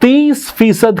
30%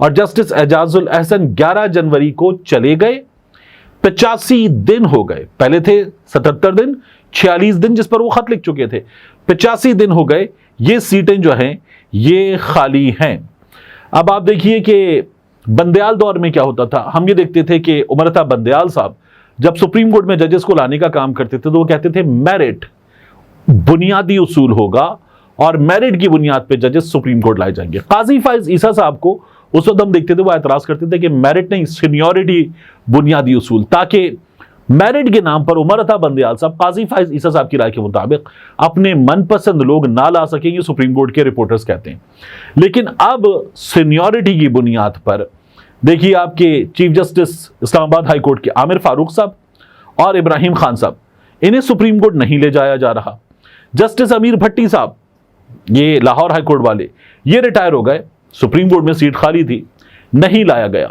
اور جسٹس اعجاز الاحسن 11 جنوری کو چلے گئے. 85 دن ہو گئے، پہلے تھے 77 دن 46 دن جس پر وہ خط لکھ چکے تھے، 85 دن ہو گئے، یہ سیٹیں جو ہیں یہ خالی ہیں. اب آپ دیکھیے کہ بندیال دور میں کیا ہوتا تھا. ہم یہ دیکھتے تھے کہ عمرتا بندیال صاحب جب سپریم کورٹ میں ججز کو لانے کا کام کرتے تھے تو وہ کہتے تھے میرٹ بنیادی اصول ہوگا اور میرٹ کی بنیاد پہ ججز سپریم کورٹ لائے جائیں گے. قاضی فائز عیسیٰ صاحب کو اس وقت ہم دیکھتے تھے وہ اعتراض کرتے تھے کہ میرٹ نہیں، سینیورٹی بنیادی اصول، تاکہ میرٹ کے نام پر عمرتا بندیال صاحب قاضی فائز عیسیٰ صاحب کی رائے کے مطابق اپنے من پسند لوگ نہ لا سکیں، یہ سپریم کورٹ کے رپورٹرز کہتے ہیں. لیکن اب سینیورٹی کی بنیاد پر دیکھیے آپ کے چیف جسٹس اسلام آباد ہائی کورٹ کے عامر فاروق صاحب اور ابراہیم خان صاحب، انہیں سپریم کورٹ نہیں لے جایا جا رہا. جسٹس امیر بھٹی صاحب، یہ لاہور ہائی کورٹ والے، یہ ریٹائر ہو گئے، سپریم کورٹ میں سیٹ خالی تھی، نہیں لایا گیا.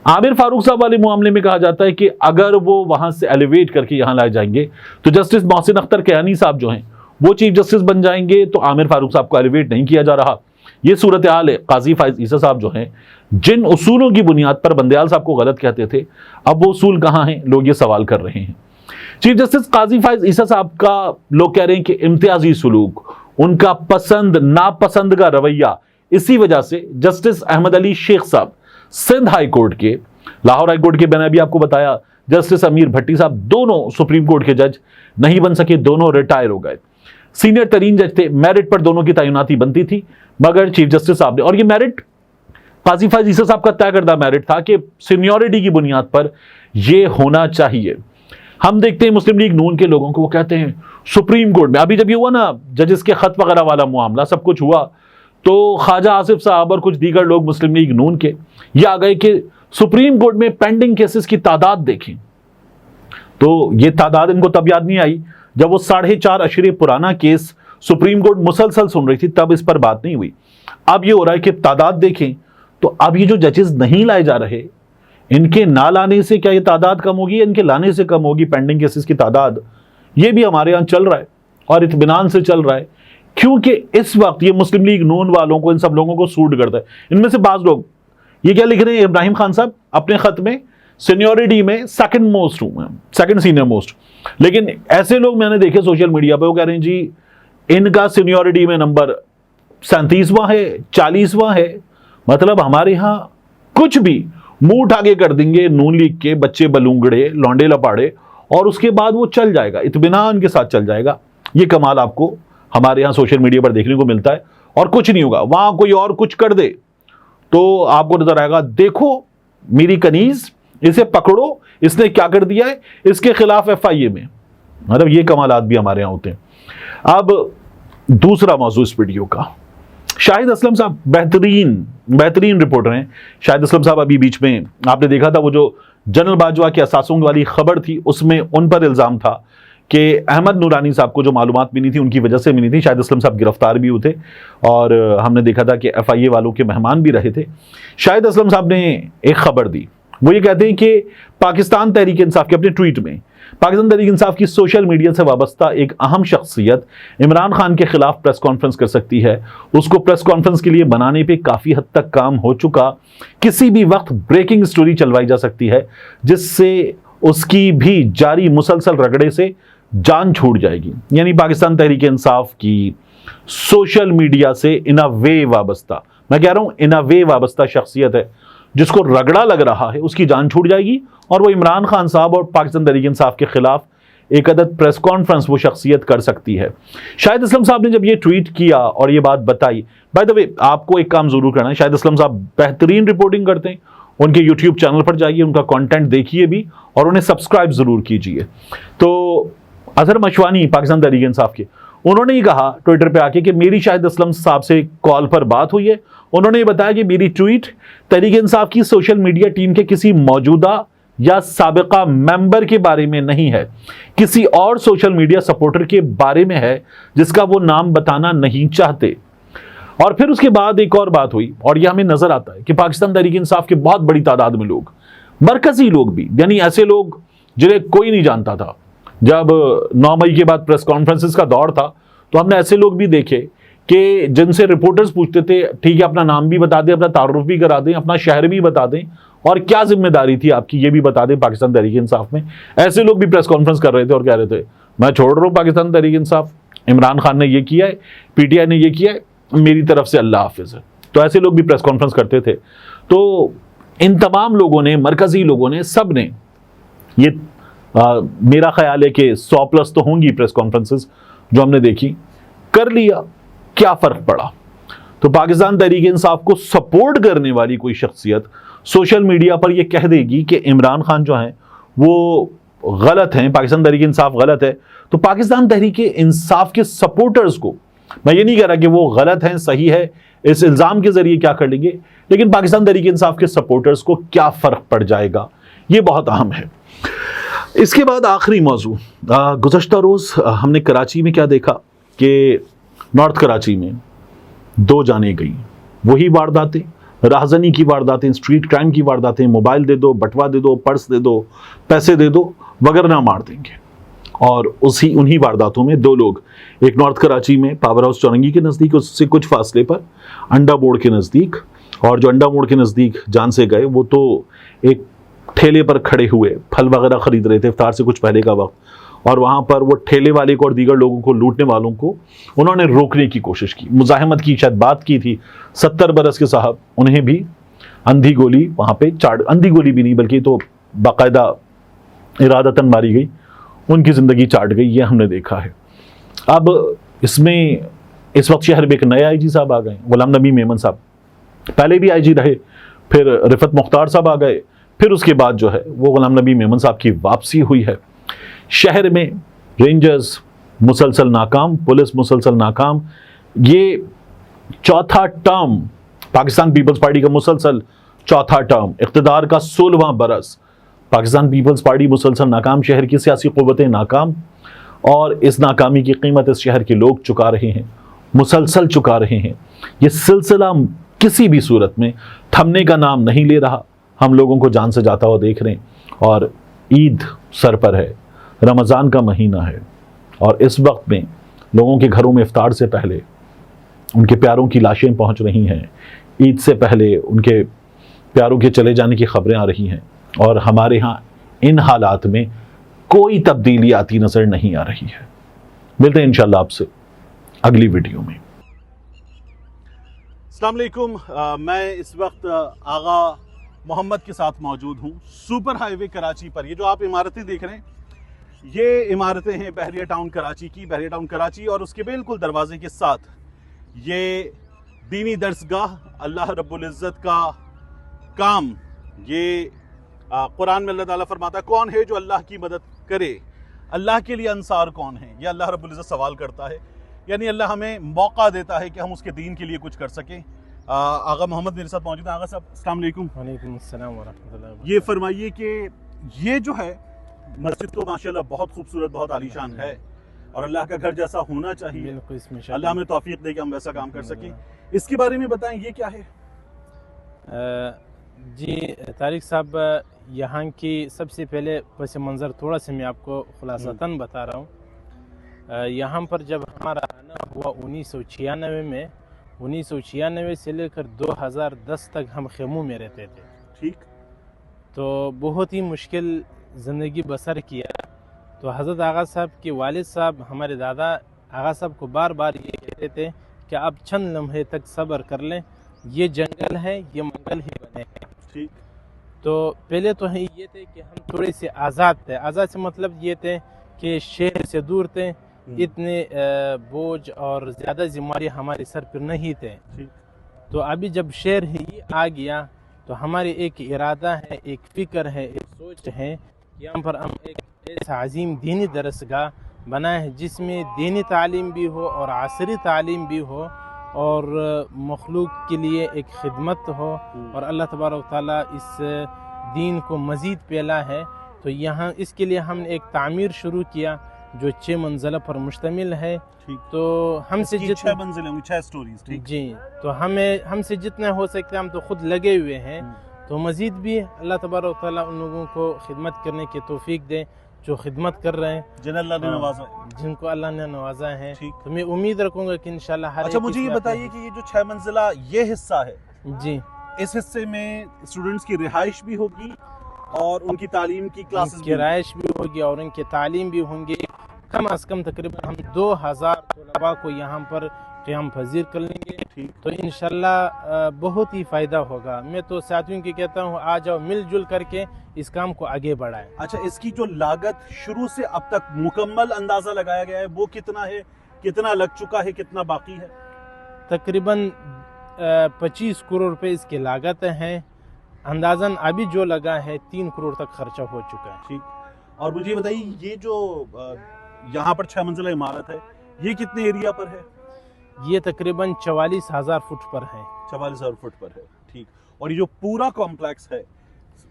عامر فاروق صاحب والے معاملے میں کہا جاتا ہے کہ اگر وہ وہاں سے ایلیویٹ کر کے یہاں لائے جائیں گے تو جسٹس محسن اختر کیانی صاحب جو ہیں وہ چیف جسٹس بن جائیں گے، تو عامر فاروق صاحب کو ایلیویٹ نہیں کیا جا رہا. یہ صورتحال ہے. قاضی فائز عیسیٰ صاحب جو ہیں جن اصولوں کی بنیاد پر بندیال صاحب کو غلط کہتے تھے، اب وہ اصول کہاں ہیں، لوگ یہ سوال کر رہے ہیں. چیف جسٹس قاضی فائز عیسیٰ صاحب کا لوگ کہہ رہے ہیں کہ امتیازی سلوک، ان کا پسند ناپسند کا رویہ، اسی وجہ سے جسٹس احمد علی شیخ صاحب سندھ ہائی کورٹ کے، لاہور ہائی کورٹ کے میں نے ابھی آپ کو بتایا جسٹس امیر بھٹی صاحب دونوں سپریم کورٹ کے جج نہیں بن سکے، دونوں ریٹائر ہو گئے. سینئر ترین جج تھے، میرٹ پر دونوں کی تعیناتی بنتی تھی، مگر چیف جسٹس صاحب نے، اور یہ میرٹ قاضی فائز عیسیٰ صاحب کا طے کردہ میرٹ تھا کہ سینیورٹی کی بنیاد پر یہ ہونا چاہیے. ہم دیکھتے ہیں مسلم لیگ نون کے لوگوں کو، وہ کہتے ہیں سپریم کورٹ میں ابھی جب یہ ہوا نا ججز کے خط وغیرہ والا معاملہ سب کچھ ہوا، تو خواجہ آصف صاحب اور کچھ دیگر لوگ مسلم لیگ نون کے یہ آ گئے کہ سپریم کورٹ میں پینڈنگ کیسز کی تعداد دیکھیں. تو یہ تعداد ان کو تب یاد نہیں آئی جب وہ 4.5 اشرے پرانا کیس سپریم کورٹ مسلسل سن رہی تھی، تب اس پر بات نہیں ہوئی. اب یہ ہو رہا ہے کہ تعداد دیکھیں، تو اب یہ جو ججز نہیں لائے جا رہے، ان کے نہ لانے سے کیا یہ تعداد کم ہوگی یا ان کے لانے سے کم ہوگی پینڈنگ کیسز کی تعداد؟ یہ بھی ہمارے ہاں چل رہا ہے اور اطمینان سے چل رہا ہے، کیونکہ اس وقت یہ مسلم لیگ نون والوں کو، ان سب لوگوں کو سوٹ کرتا ہے. ان میں سے بعض لوگ یہ کیا لکھ رہے ہیں، ابراہیم خان صاحب اپنے خط میں سینیورٹی میں سیکنڈ موسٹ ہوں، سیکنڈ سینئر موسٹ. لیکن ایسے لوگ میں نے دیکھے سوشل میڈیا پہ، وہ کہہ رہے ہیں جی ان کا سینیورٹی میں نمبر 37واں ہے، 40واں ہے. مطلب ہمارے ہاں کچھ بھی منہ اٹھا کے کر دیں گے نون لیگ کے بچے بلونگڑے لونڈے لپاڑے، اور اس کے بعد وہ چل جائے گا، اطمینان کے ساتھ چل جائے گا. یہ کمال آپ کو ہمارے ہاں سوشل میڈیا پر دیکھنے کو ملتا ہے، اور کچھ نہیں ہوگا. وہاں کوئی اور کچھ کر دے تو آپ کو نظر آئے گا، دیکھو میری کنیز، اسے پکڑو، اس نے کیا کر دیا ہے، اس کے خلاف FIA میں. مطلب یہ کمالات بھی ہمارے یہاں ہوتے ہیں. اب دوسرا موضوع اس ویڈیو کا، شاہد اسلم صاحب بہترین رپورٹر ہیں. شاہد اسلم صاحب ابھی بیچ میں آپ نے دیکھا تھا وہ جو جنرل باجوہ کے اثاثوں والی خبر تھی، اس میں ان پر الزام تھا کہ احمد نورانی صاحب کو جو معلومات ملی تھی ان کی وجہ سے ملی تھی. شاہد اسلم صاحب گرفتار بھی ہوئے تھے اور ہم نے دیکھا تھا کہ FIA والوں کے مہمان بھی رہے تھے. شاہد اسلم صاحب نے ایک خبر دی، وہ یہ کہتے ہیں کہ پاکستان تحریک انصاف کے اپنے ٹویٹ میں پاکستان تحریک انصاف کی سوشل میڈیا سے وابستہ ایک اہم شخصیت عمران خان کے خلاف پریس کانفرنس کر سکتی ہے. اس کو پریس کانفرنس کے لیے بنانے پہ کافی حد تک کام ہو چکا، کسی بھی وقت بریکنگ سٹوری چلوائی جا سکتی ہے جس سے اس کی بھی جاری مسلسل رگڑے سے جان چھوٹ جائے گی. یعنی پاکستان تحریک انصاف کی سوشل میڈیا سے ان اے وے وابستہ، میں کہہ رہا ہوں ان اے وے وابستہ شخصیت ہے، جس کو رگڑا لگ رہا ہے اس کی جان چھوٹ جائے گی، اور وہ عمران خان صاحب اور پاکستان تحریک انصاف کے خلاف ایک عدد پریس کانفرنس وہ شخصیت کر سکتی ہے. شاہد اسلم صاحب نے جب یہ ٹویٹ کیا اور یہ بات بتائی، بائی دا وے آپ کو ایک کام ضرور کرنا ہے، شاہد اسلم صاحب بہترین رپورٹنگ کرتے ہیں، ان کے یوٹیوب چینل پر جائیے، ان کا کانٹینٹ دیکھیے بھی اور انہیں سبسکرائب ضرور کیجیے. تو اظہر مشوانی پاکستان تحریک انصاف کے، انہوں نے یہ کہا ٹویٹر پہ آ کے کہ میری شاہد اسلم صاحب سے کال پر بات ہوئی ہے. انہوں نے یہ بتایا کہ میری ٹویٹ تحریک انصاف کی سوشل میڈیا ٹیم کے کسی موجودہ یا سابقہ ممبر کے بارے میں نہیں ہے، کسی اور سوشل میڈیا سپورٹر کے بارے میں ہے جس کا وہ نام بتانا نہیں چاہتے. اور پھر اس کے بعد ایک اور بات ہوئی، اور یہ ہمیں نظر آتا ہے کہ پاکستان تحریک انصاف کے بہت بڑی تعداد میں لوگ، مرکزی لوگ بھی، یعنی ایسے لوگ جنہیں کوئی نہیں جانتا تھا. جب 9 مئی کے بعد پریس کانفرنسز کا دور تھا تو ہم نے ایسے لوگ بھی دیکھے کہ جن سے رپورٹرز پوچھتے تھے ٹھیک ہے اپنا نام بھی بتا دیں, اپنا تعارف بھی کرا دیں, اپنا شہر بھی بتا دیں, اور کیا ذمہ داری تھی آپ کی یہ بھی بتا دیں پاکستان تحریک انصاف میں. ایسے لوگ بھی پریس کانفرنس کر رہے تھے اور کہہ رہے تھے میں چھوڑ رہا ہوں پاکستان تحریک انصاف, عمران خان نے یہ کیا ہے, پی ٹی آئی نے یہ کیا ہے, میری طرف سے اللہ حافظ ہے. تو ایسے لوگ بھی پریس کانفرنس کرتے تھے. تو ان تمام لوگوں نے, مرکزی لوگوں نے, سب نے یہ میرا خیال ہے کہ 100+ تو ہوں گی پریس کانفرنسز جو ہم نے دیکھی, کر لیا. کیا فرق پڑا؟ تو پاکستان تحریک انصاف کو سپورٹ کرنے والی کوئی شخصیت سوشل میڈیا پر یہ کہہ دے گی کہ عمران خان جو ہیں وہ غلط ہیں, پاکستان تحریک انصاف غلط ہے, تو پاکستان تحریک انصاف کے سپورٹرز کو, میں یہ نہیں کہہ رہا کہ وہ غلط ہیں صحیح ہے, اس الزام کے ذریعے کیا کر لیں گے, لیکن پاکستان تحریک انصاف کے سپورٹرز کو کیا فرق پڑ جائے گا, یہ بہت اہم ہے. اس کے بعد آخری موضوع, گزشتہ روز ہم نے کراچی میں کیا دیکھا کہ نارتھ کراچی میں 2 جانیں گئیں. وہی وارداتیں, راہزنی کی وارداتیں, اسٹریٹ کرائم کی وارداتیں, موبائل دے دو, بٹوا دے دو, پرس دے دو, پیسے دے دو, وگرنہ مار دیں گے. اور انہی وارداتوں میں 2 لوگ, ایک نارتھ کراچی میں پاور ہاؤس چورنگی کے نزدیک, اس سے کچھ فاصلے پر انڈا موڑ کے نزدیک, اور جو انڈا موڑ کے نزدیک جان سے گئے وہ تو ایک ٹھیلے پر کھڑے ہوئے پھل وغیرہ خرید رہے تھے افطار سے کچھ پہلے کا وقت, اور وہاں پر وہ ٹھیلے والے کو اور دیگر لوگوں کو, لوٹنے والوں کو انہوں نے روکنے کی کوشش کی, مزاحمت کی, شاید بات کی تھی. 70 برس کے صاحب, انہیں بھی اندھی گولی وہاں پہ اندھی گولی بھی نہیں بلکہ تو باقاعدہ ارادتاً ماری گئی, ان کی زندگی چاٹ گئی, یہ ہم نے دیکھا ہے. اب اس میں اس وقت شہر میں ایک نئے آئی جی صاحب آ گئے, غلام نبی میمن صاحب, پہلے بھی آئی جی رہے, پھر رفت مختار صاحب آ گئے, پھر اس کے بعد جو ہے وہ غلام نبی میمن صاحب کی واپسی ہوئی ہے. شہر میں رینجرز مسلسل ناکام, پولیس مسلسل ناکام. یہ چوتھا ٹرم پاکستان پیپلز پارٹی کا, مسلسل چوتھا ٹرم, اقتدار کا 16واں برس, پاکستان پیپلز پارٹی مسلسل ناکام, شہر کی سیاسی قوتیں ناکام, اور اس ناکامی کی قیمت اس شہر کے لوگ چکا رہے ہیں, مسلسل چکا رہے ہیں. یہ سلسلہ کسی بھی صورت میں تھمنے کا نام نہیں لے رہا. ہم لوگوں کو جان سے جاتا ہوا دیکھ رہے ہیں, اور عید سر پر ہے, رمضان کا مہینہ ہے, اور اس وقت میں لوگوں کے گھروں میں افطار سے پہلے ان کے پیاروں کی لاشیں پہنچ رہی ہیں, عید سے پہلے ان کے پیاروں کے چلے جانے کی خبریں آ رہی ہیں, اور ہمارے ہاں ان حالات میں کوئی تبدیلی آتی نظر نہیں آ رہی ہے. ملتے ہیں انشاءاللہ آپ سے اگلی ویڈیو میں. السلام علیکم. میں اس وقت آغا محمد کے ساتھ موجود ہوں سپر ہائی وے کراچی پر. یہ جو آپ عمارتیں دیکھ رہے ہیں یہ عمارتیں ہیں بحریہ ٹاؤن کراچی کی, بحریہ ٹاؤن کراچی, اور اس کے بالکل دروازے کے ساتھ یہ دینی درسگاہ, اللہ رب العزت کا کام. یہ قرآن میں اللہ تعالیٰ فرماتا ہے کون ہے جو اللہ کی مدد کرے, اللہ کے لیے انصار کون ہے, یہ اللہ رب العزت سوال کرتا ہے. یعنی اللہ ہمیں موقع دیتا ہے کہ ہم اس کے دین کے لیے کچھ کر سکیں. آغا محمد میرے ساتھ موجود ہیں. آغا صاحب السلام علیکم. وعلیکم السلام ورحمۃ اللہ وبرکاتہ. یہ فرمائیے کہ یہ جو ہے مسجد تو ماشاءاللہ بہت خوبصورت, بہت عالیشان ہے, اور اللہ کا گھر جیسا ہونا چاہیے. بالکل, اس میں اللہ ہمیں توفیق دے کہ ہم ویسا کام کر سکیں. اس کے بارے میں بتائیں یہ کیا ہے؟ جی طارق صاحب, یہاں کی سب سے پہلے پس منظر تھوڑا سا میں آپ کو خلاصتاً بتا رہا ہوں. یہاں پر جب ہمارا آنا ہوا 1996 میں, 1996 سے لے کر 2010 تک ہم خیموں میں رہتے تھے. ٹھیک. تو بہت ہی مشکل زندگی بسر کیا. تو حضرت آغا صاحب کے والد صاحب, ہمارے دادا آغا صاحب کو بار بار یہ کہتے تھے کہ آپ چند لمحے تک صبر کر لیں, یہ جنگل ہے, یہ منگل ہی بنے ہیں. ٹھیک. تو پہلے تو یہ تھے کہ ہم تھوڑے سے آزاد تھے. آزاد سے مطلب یہ تھے کہ شہر سے دور تھے, اتنے بوجھ اور زیادہ ذمہ داری ہمارے سر پر نہیں تھے. تو ابھی جب شہر ہی آ گیا تو ہمارے ایک ارادہ ہے, ایک فکر ہے, ایک سوچ ہے, یہاں پر ہم ایک ایسا عظیم دینی درسگاہ بنائے ہیں جس میں دینی تعلیم بھی ہو اور عصری تعلیم بھی ہو, اور مخلوق کے لیے ایک خدمت ہو, اور اللہ تبارک و تعالیٰ اس دین کو مزید پھیلا ہے. تو یہاں اس کے لیے ہم نے ایک تعمیر شروع کیا جو 6 منزلہ پر مشتمل ہے. تو ہم سے جتنے 6 منزلیں ہوں گی, 6 سٹوریز. جی, تو ہم سے جتنا ہو سکتے ہم تو خود لگے ہوئے ہیں. تو مزید بھی اللہ تبارک و تعالیٰ ان لوگوں کو خدمت کرنے کی توفیق دے. جو خدمت کر رہے ہیں، جنہیں اللہ نے نوازا ہے. جن کو اللہ نے نوازا ہے. ٹھیک. تو میں امید رکھوں گا کہ انشاءاللہ ہر اچھا ایک مجھے اس یہ میں بتائیے کہ یہ جو 6 منزلہ یہ حصہ ہے، جی اس حصے میں اسٹوڈنٹس کی رہائش بھی ہوگی اور ان کی تعلیم کی کلاسز کی رہائش بھی ہوگی اور ان کی تعلیم بھی ہوں گی. کم از کم تقریباً ہم 2000 طلباء کو یہاں پر قیام پذیر کر لیں گے. ٹھیک. تو انشاءاللہ بہت ہی فائدہ ہوگا. میں تو ساتھیوں کی کہتا ہوں آ جاؤ مل جل کر کے اس کام کو آگے بڑھائیں. اچھا اس کی جو لاگت شروع سے اب تک مکمل اندازہ لگایا گیا ہے وہ کتنا ہے، کتنا لگ چکا ہے، کتنا باقی ہے؟ تقریباً 25 کروڑ روپے اس کی لاگت ہیں. اندازاً ابھی جو لگا ہے 3 کروڑ تک خرچہ ہو چکا ہے. ٹھیک. اور مجھے بتائیے یہ جو یہاں پر 6 منزلہ عمارت ہے یہ کتنے ایریا پر ہے؟ یہ تقریباً 44,000 فٹ پر ہے. 44,000 فٹ پر ہے. ٹھیک. اور یہ جو پورا کمپلیکس ہے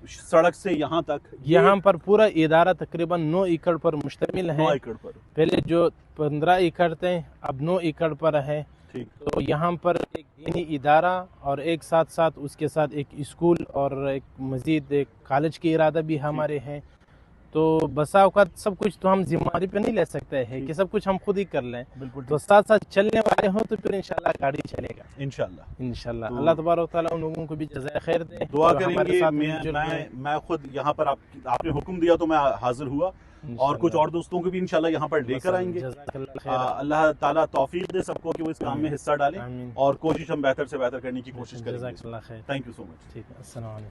سڑک سے یہاں تک، یہاں پر پورا ادارہ تقریباً 9 ایکڑ پر مشتمل ہے. 9 ایکڑ پر. پہلے جو 15 ایکڑ تھے اب 9 ایکڑ پر ہے. ٹھیک. تو یہاں پر ایک دینی ادارہ اور ایک ساتھ ساتھ اس کے ساتھ ایک اسکول اور ایک مزید ایک کالج کی ارادہ بھی ہمارے ہیں. تو بسا اوقات سب کچھ تو ہم ذمہ داری پہ نہیں لے سکتے ہیں کہ سب کچھ ہم خود ہی کر لیں. بالکل. تو ساتھ ساتھ چلنے والے ہوں تو پھر انشاءاللہ گاڑی چلے گا انشاءاللہ. انشاءاللہ. اللہ تبارک و تعالیٰ ان لوگوں کو بھی جزائے خیر دے. دعا جو کریں ہمارے گے. ساتھ مل جل کے میں خود یہاں پر آپ نے حکم دیا تو میں حاضر ہوا اور کچھ اور دوستوں کو بھی انشاءاللہ یہاں پر لے کر آئیں گے. جزاک اللہ خیر. اللہ تعالیٰ توفیق دے سب کو کہ وہ اس کام میں حصہ ڈالیں آمین. اور کوشش ہم بہتر سے بہتر کرنے کی کوشش کریں گے. جزاک اللہ خیر. تھینک یو سو مچ. ٹھیک ہے. السلام علیکم.